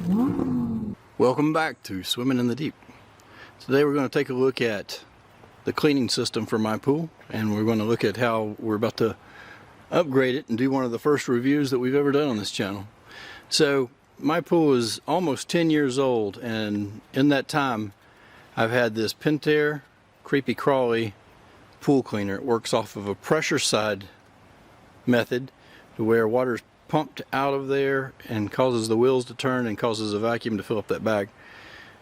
Welcome back to Swimming in the Deep. Today we're going to take a look at the cleaning system for my pool, and we're going to look at how we're about to upgrade it and do one of the first reviews that we've ever done on this channel. So my pool is almost 10 years old, and in that time I've had this Pentair Creepy Crawly pool cleaner. It works off of a pressure side method to where water's pumped out of there and causes the wheels to turn and causes a vacuum to fill up that bag.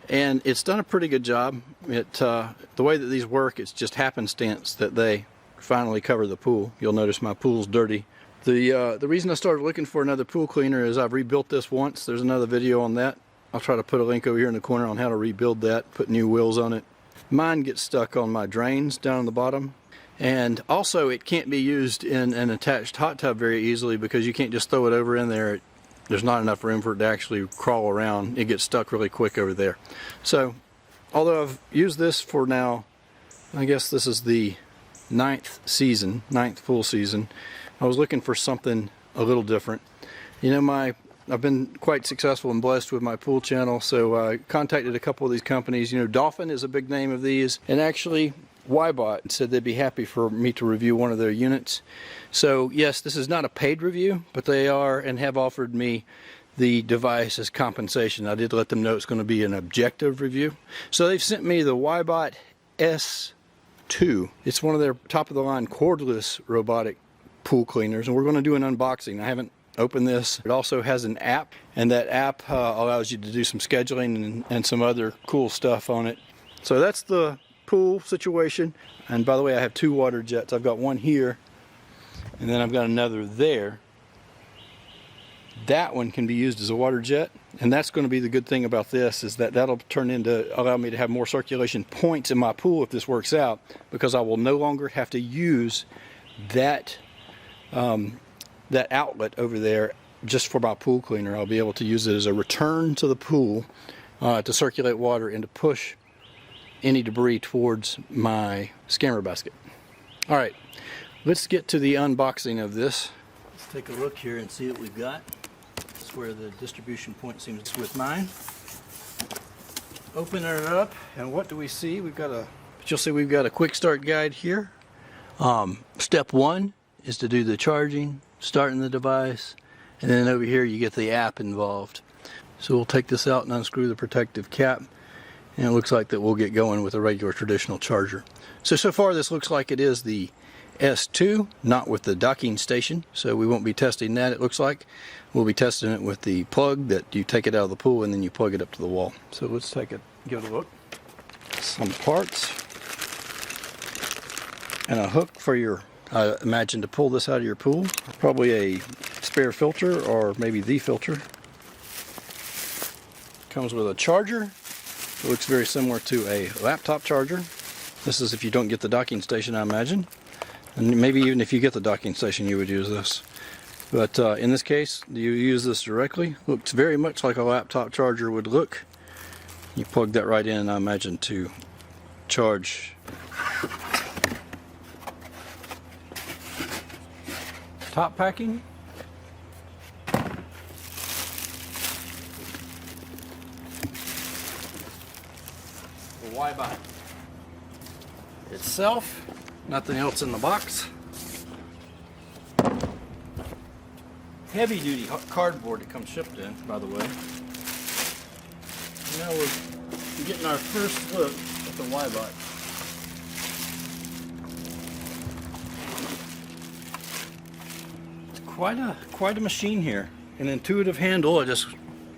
And it's done a pretty good job. The way that these work, it's just happenstance that they finally cover the pool. You'll notice my pool's dirty. The reason I started looking for another pool cleaner is I've rebuilt this once. There's another video on that. I'll try to put a link over here in the corner on how to rebuild that, put new wheels on it. Mine gets stuck on my drains down on the bottom. And also it can't be used in an attached hot tub very easily because you can't just throw it over in there. There's not enough room for it to actually crawl around. It gets stuck really quick over there. So although I've used this for now, I guess this is the ninth full season, I was looking for something a little different. You know, I've been quite successful and blessed with my pool channel, so I contacted a couple of these companies. You know, Dolphin is a big name of these, and actually Wybot said they'd be happy for me to review one of their units. So yes, this is not a paid review, but they are and have offered me the device as compensation. I did let them know it's going to be an objective review. So they've sent me the Wybot S2. It's one of their top of the line cordless robotic pool cleaners, and we're going to do an unboxing. I haven't opened this. It also has an app, and that app allows you to do some scheduling and some other cool stuff on it. So that's the pool situation. And by the way, I have two water jets. I've got one here and then I've got another there. That one can be used as a water jet, and that's going to be the good thing about this, is that that'll turn into allow me to have more circulation points in my pool if this works out, because I will no longer have to use that that outlet over there just for my pool cleaner. I'll be able to use it as a return to the pool to circulate water and to push any debris towards my scammer basket. Alright, let's get to the unboxing of this. Let's take a look here and see what we've got. That's where the distribution point seems to with mine. Open it up, and what do we see? You'll see we've got a quick start guide here. Step one is to do the charging, starting the device, and then over here you get the app involved. So we'll take this out and unscrew the protective cap. And it looks like that we'll get going with a regular traditional charger. So far this looks like it is the S2, not with the docking station. So we won't be testing that, it looks like. We'll be testing it with the plug that you take it out of the pool and then you plug it up to the wall. So let's give it a look. Some parts. And a hook for your, I imagine, to pull this out of your pool. Probably a spare filter, or maybe the filter. Comes with a charger. It looks very similar to a laptop charger. This is if you don't get the docking station, I imagine. And maybe even if you get the docking station, you would use this. But in this case, you use this directly. Looks very much like a laptop charger would look. You plug that right in, I imagine, to charge. Top packing. Wybot itself, nothing else in the box. Heavy duty cardboard that comes shipped in, by the way. Now we're getting our first look at the Wybot. It's quite a machine here. An intuitive handle. I just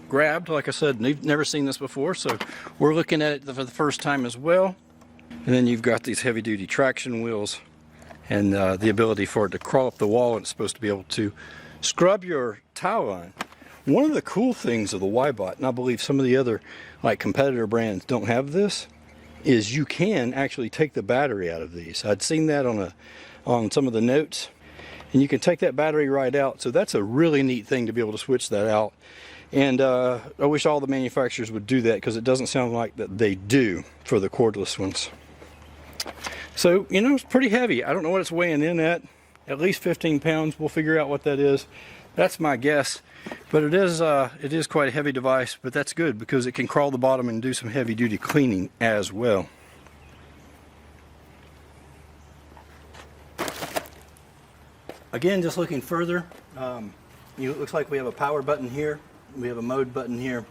grabbed, like I said, never seen this before, so we're looking at it for the first time as well. And then you've got these heavy duty traction wheels and the ability for it to crawl up the wall, and it's supposed to be able to scrub your towel line. One of the cool things of the Wybot, and I believe some of the other like competitor brands don't have this, is you can actually take the battery out of these. I'd seen that on some of the notes, and you can take that battery right out. So that's a really neat thing to be able to switch that out. And I wish all the manufacturers would do that, because it doesn't sound like that they do for the cordless ones. So, you know, it's pretty heavy. I don't know what it's weighing in at least 15 pounds. We'll figure out what that is. That's my guess. But it is quite a heavy device, but that's good because it can crawl the bottom and do some heavy duty cleaning as well. Again, just looking further, it looks like we have a power button here. We have a mode button here.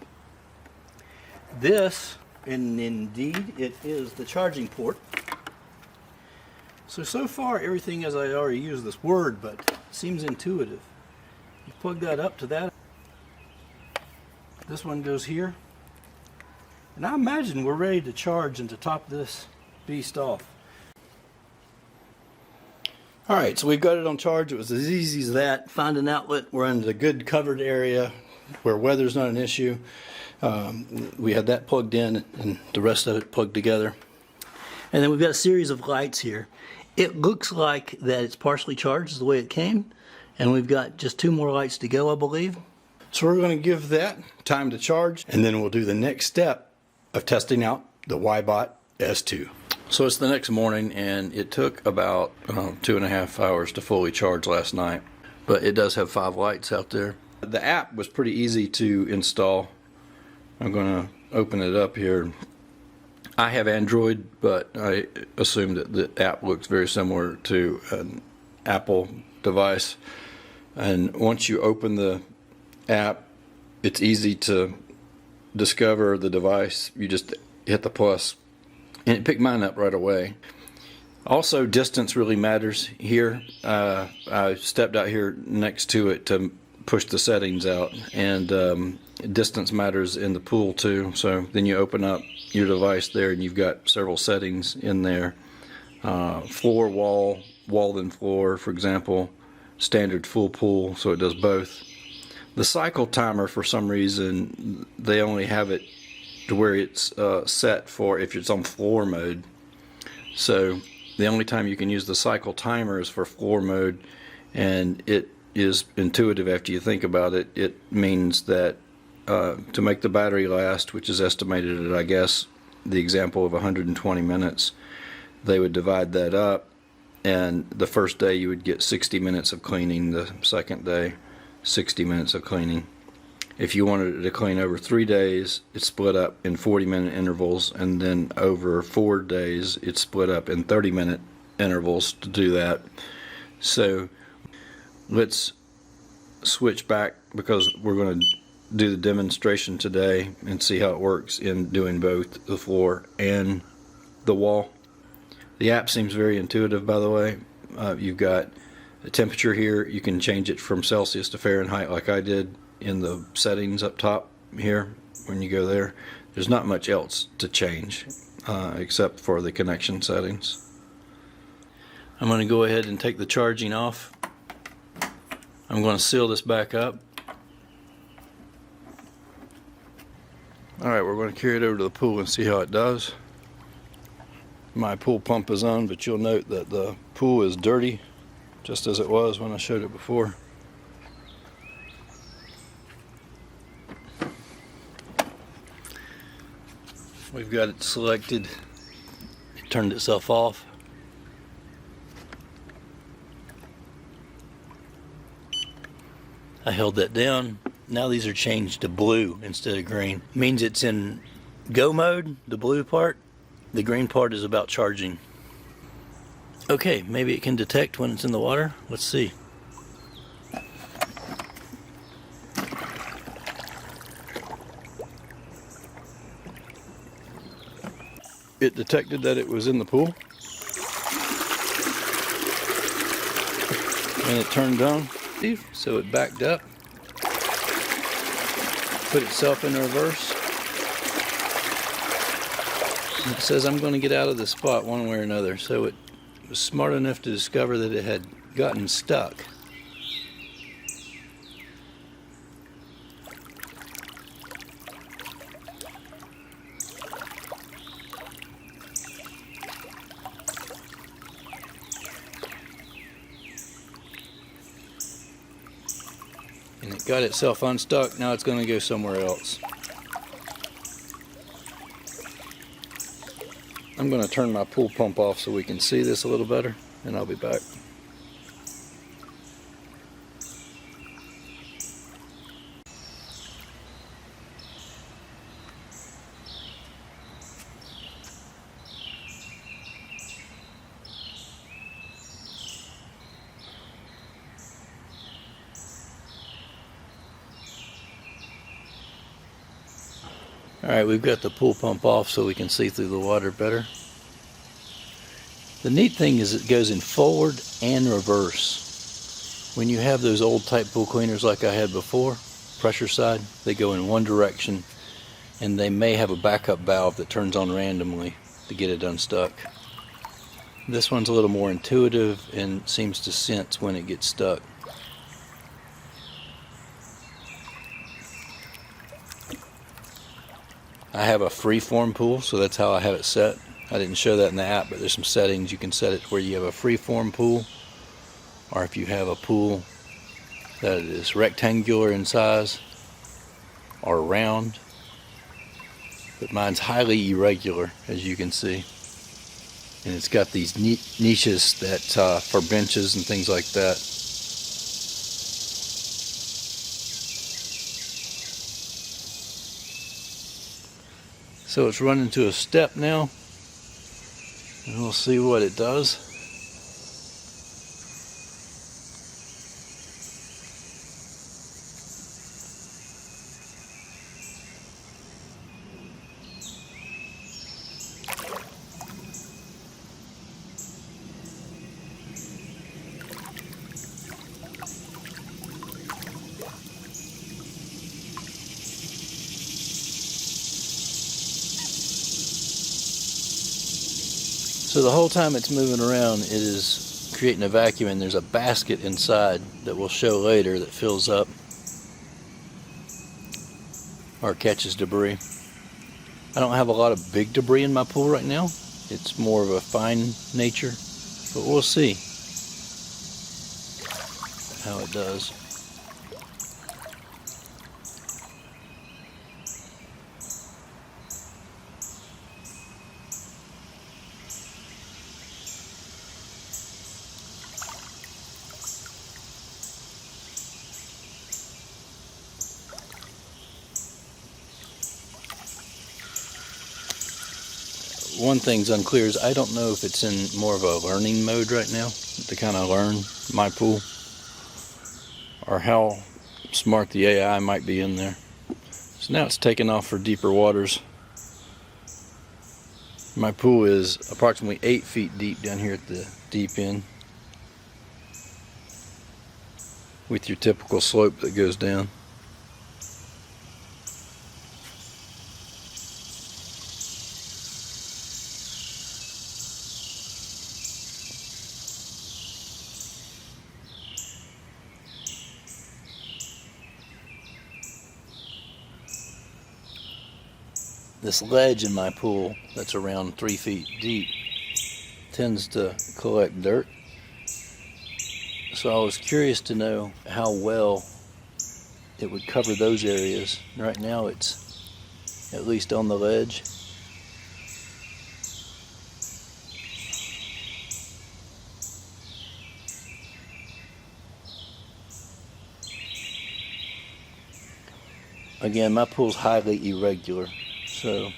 This, and indeed, it is the charging port. So far everything, as I already used this word, but seems intuitive. You plug that up to that. This one goes here. And I imagine we're ready to charge and to top this beast off. Alright, so we've got it on charge. It was as easy as that. Find an outlet. We're in a good covered area where weather's not an issue. We had that plugged in and the rest of it plugged together. And then we've got a series of lights here. It looks like that it's partially charged the way it came. And we've got just 2 more lights to go, I believe. So we're going to give that time to charge, and then we'll do the next step of testing out the Wybot S2. So it's the next morning, and it took about 2.5 hours to fully charge last night. But it does have 5 lights out there. The app was pretty easy to install. I'm going to open it up here. I have Android, but I assume that the app looks very similar to an Apple device. And once you open the app, it's easy to discover the device. You just hit the plus, and it picked mine up right away. Also, distance really matters here. I stepped out here next to it to push the settings out, and distance matters in the pool too. So then you open up your device there, and you've got several settings in there. Floor, wall, wall and floor, for example. Standard, full pool, so it does both. The cycle timer, for some reason, they only have it to where it's set for if it's on floor mode. So the only time you can use the cycle timer is for floor mode, and it is intuitive after you think about it. It means that to make the battery last, which is estimated at, I guess, the example of 120 minutes, they would divide that up, and the first day you would get 60 minutes of cleaning, the second day 60 minutes of cleaning. If you wanted it to clean over 3 days, it's split up in 40-minute intervals, and then over 4 days it's split up in 30-minute intervals to do that. So let's switch back, because we're going to do the demonstration today and see how it works in doing both the floor and the wall. The app seems very intuitive, by the way. You've got the temperature here. You can change it from Celsius to Fahrenheit like I did in the settings up top here when you go there. There's not much else to change except for the connection settings. I'm going to go ahead and take the charging off. I'm going to seal this back up. Alright, we're going to carry it over to the pool and see how it does. My pool pump is on, but you'll note that the pool is dirty, just as it was when I showed it before. We've got it selected. It turned itself off. I held that down. Now these are changed to blue instead of green. It means it's in go mode, the blue part. The green part is about charging. Okay, maybe it can detect when it's in the water. Let's see. It detected that it was in the pool, and it turned on, so it backed up, put itself in reverse. And it says, I'm going to get out of this spot one way or another. So it was smart enough to discover that it had gotten stuck. And it got itself unstuck. Now it's going to go somewhere else. I'm going to turn my pool pump off so we can see this a little better, and I'll be back. Alright, we've got the pool pump off so we can see through the water better. The neat thing is it goes in forward and reverse. When you have those old type pool cleaners like I had before, pressure side, they go in one direction and they may have a backup valve that turns on randomly to get it unstuck. This one's a little more intuitive and seems to sense when it gets stuck. I have a freeform pool, so that's how I have it set. I didn't show that in the app, but there's some settings you can set it where you have a freeform pool, or if you have a pool that is rectangular in size or round. But mine's highly irregular, as you can see, and it's got these niches that for benches and things like that. So it's running to a step now, and we'll see what it does. So the whole time it's moving around, it is creating a vacuum, and there's a basket inside that we'll show later that fills up or catches debris. I don't have a lot of big debris in my pool right now. It's more of a fine nature, but we'll see how it does. One thing's unclear is I don't know if it's in more of a learning mode right now to kind of learn my pool, or how smart the AI might be in there. So now it's taking off for deeper waters. My pool is approximately 8 feet deep down here at the deep end, with your typical slope that goes down. This ledge in my pool that's around 3 feet deep tends to collect dirt. So I was curious to know how well it would cover those areas. Right now it's at least on the ledge. Again, my pool's highly irregular. So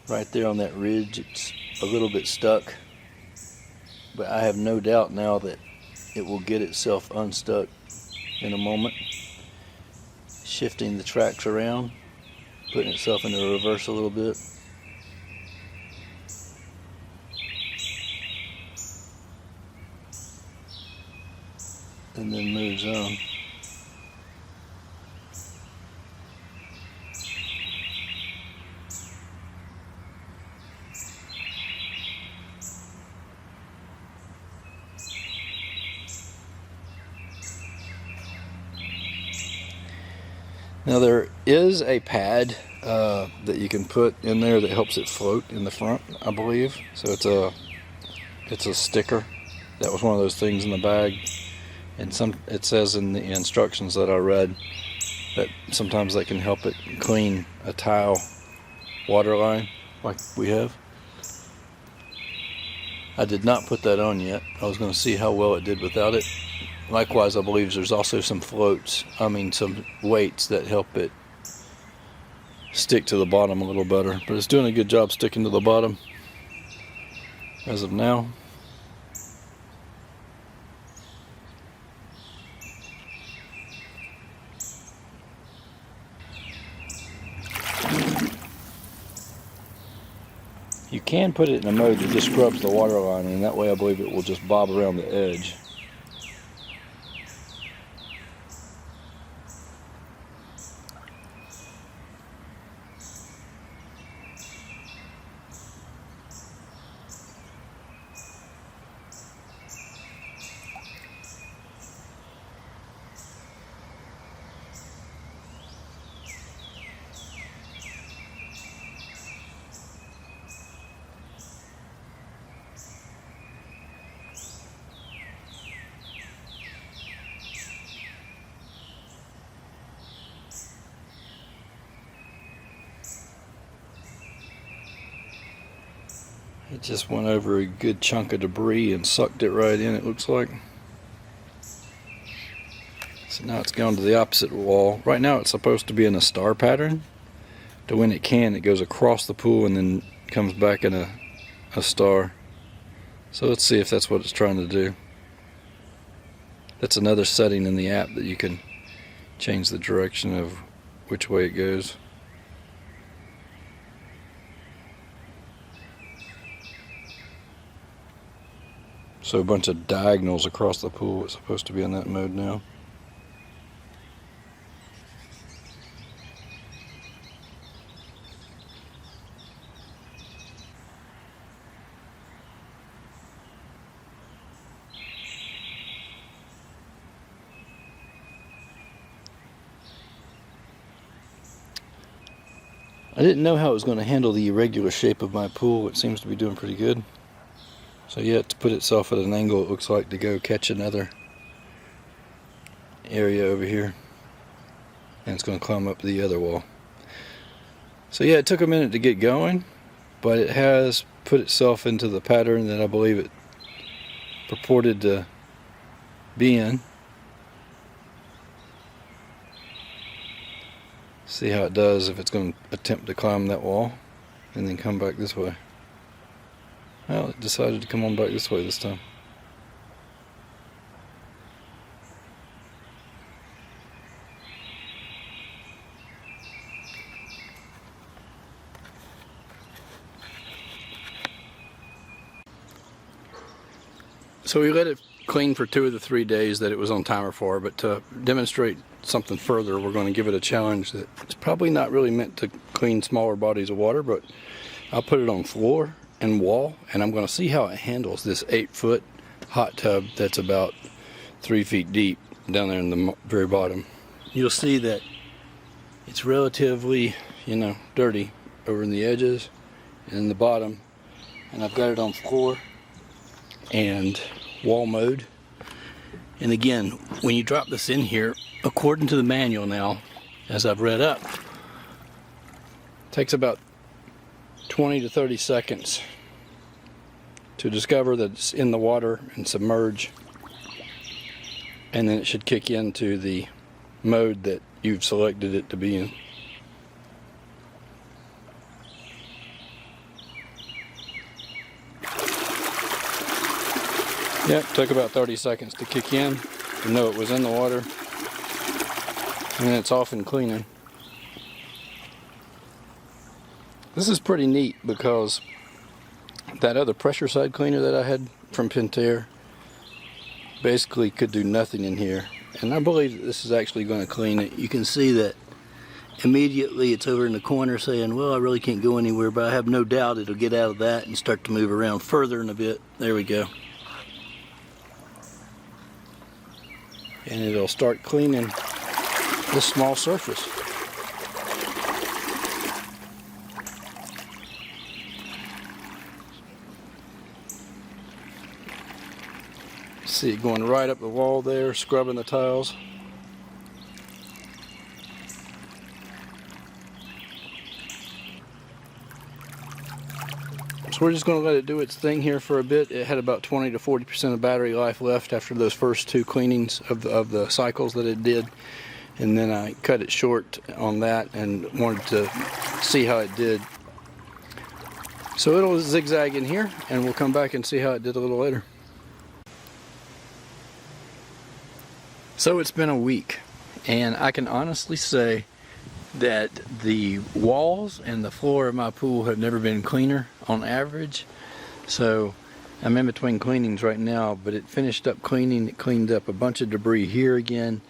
right there on that ridge, it's a little bit stuck, but I have no doubt now that it will get itself unstuck in a moment. Shifting the tracks around, putting itself into reverse a little bit. And then moves on. Now there is a pad that you can put in there that helps it float in the front, I believe. So it's a sticker. That was one of those things in the bag. And it says in the instructions that I read that sometimes they can help it clean a tile water line like we have. I did not put that on yet. I was going to see how well it did without it. Likewise, I believe there's also some some weights that help it stick to the bottom a little better. But it's doing a good job sticking to the bottom as of now. can put it in a mode that just scrubs the water line, and that way I believe it will just bob around the edge. It just went over a good chunk of debris and sucked it right in, it looks like. So now it's gone to the opposite wall. Right now it's supposed to be in a star pattern. To when it can, it goes across the pool and then comes back in a star. So let's see if that's what it's trying to do. That's another setting in the app that you can change the direction of which way it goes. So a bunch of diagonals across the pool. It's supposed to be in that mode now. I didn't know how it was going to handle the irregular shape of my pool. It seems to be doing pretty good. So yeah, to put itself at an angle, it looks like, to go catch another area over here. And it's going to climb up the other wall. So yeah, it took a minute to get going, but it has put itself into the pattern that I believe it purported to be in. See how it does if it's going to attempt to climb that wall and then come back this way. Well, it decided to come on back this way this time. So we let it clean for 2 of the 3 days that it was on timer for, but to demonstrate something further, we're going to give it a challenge that it's probably not really meant to clean smaller bodies of water, but I'll put it on floor and wall, and I'm going to see how it handles this 8-foot hot tub that's about 3 feet deep down there in the very bottom. You'll see that it's relatively, dirty over in the edges and in the bottom, and I've got it on floor and wall mode. And again, when you drop this in here, according to the manual now, as I've read up, it takes about 20 to 30 seconds to discover that it's in the water and submerge, and then it should kick into the mode that you've selected it to be in. Yep, took about 30 seconds to kick in to know it was in the water, and then it's off and cleaning. This is pretty neat because that other pressure side cleaner that I had from Pentair basically could do nothing in here, and I believe that this is actually going to clean it. You can see that immediately it's over in the corner saying, well, I really can't go anywhere, but I have no doubt it'll get out of that and start to move around further in a bit. There we go. And it'll start cleaning this small surface. See it going right up the wall there, scrubbing the tiles. So we're just going to let it do its thing here for a bit. It had about 20 to 40% of battery life left after those first 2 cleanings of the cycles that it did. And then I cut it short on that and wanted to see how it did. So it'll zigzag in here, and we'll come back and see how it did a little later. So it's been a week, and I can honestly say that the walls and the floor of my pool have never been cleaner on average. So I'm in between cleanings right now, but it finished up cleaning. It cleaned up a bunch of debris here again,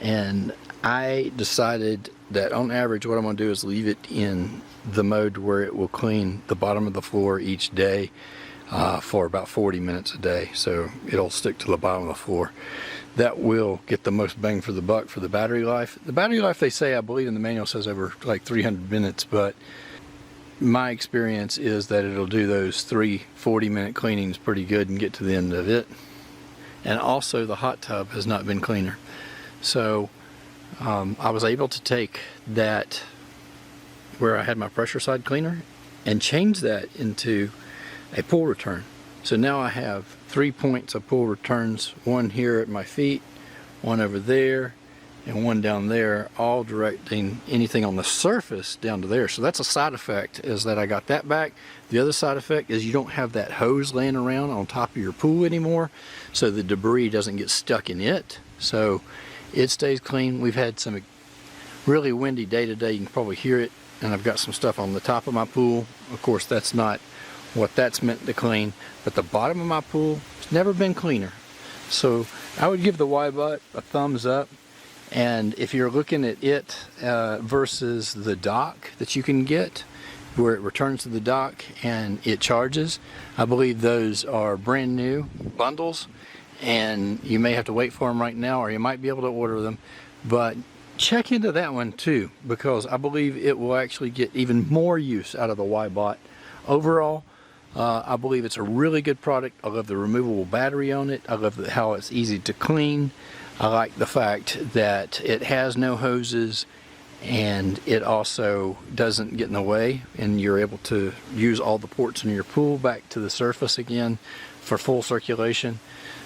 and I decided that on average what I'm going to do is leave it in the mode where it will clean the bottom of the floor each day for about 40 minutes a day. So it'll stick to the bottom of the floor. That will get the most bang for the buck for the battery life. The battery life, they say, I believe in the manual, says over like 300 minutes, but my experience is that it'll do those 3 40-minute cleanings pretty good and get to the end of it. And also the hot tub has not been cleaner. So I was able to take that where I had my pressure side cleaner and change that into a pool return. So now I have 3 points of pool returns, one here at my feet, one over there, and one down there, all directing anything on the surface down to there. So that's a side effect, is that I got that back. The other side effect is you don't have that hose laying around on top of your pool anymore, so the debris doesn't get stuck in it. So it stays clean. We've had some really windy day today. You can probably hear it, and I've got some stuff on the top of my pool. Of course, that's not what that's meant to clean, but the bottom of my pool has never been cleaner. So I would give the Wybot a thumbs up. And if you're looking at it versus the dock that you can get, where it returns to the dock and it charges, I believe those are brand new bundles, and you may have to wait for them right now, or you might be able to order them. But check into that one too, because I believe it will actually get even more use out of the Wybot. Overall, I believe it's a really good product. I love the removable battery on it. I love how it's easy to clean. I like the fact that it has no hoses, and it also doesn't get in the way, and you're able to use all the ports in your pool back to the surface again for full circulation.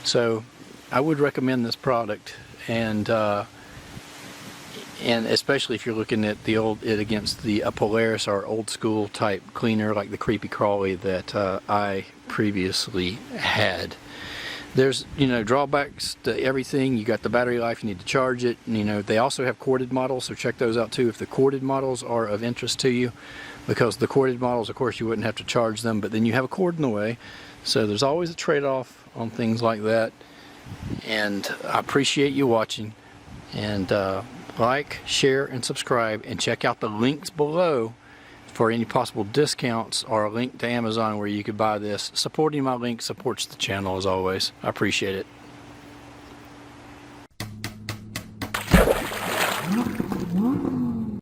So I would recommend this product, and especially if you're looking at it against the Polaris or old school type cleaner like the Creepy Crawly that I previously had. There's, drawbacks to everything. You got the battery life, you need to charge it. And, they also have corded models, so check those out too if the corded models are of interest to you, because the corded models, of course, you wouldn't have to charge them, but then you have a cord in the way. So there's always a trade-off on things like that. And I appreciate you watching. And like, share, and subscribe, and check out the links below for any possible discounts, or a link to Amazon where you could buy this. Supporting my link supports the channel as always. I appreciate it.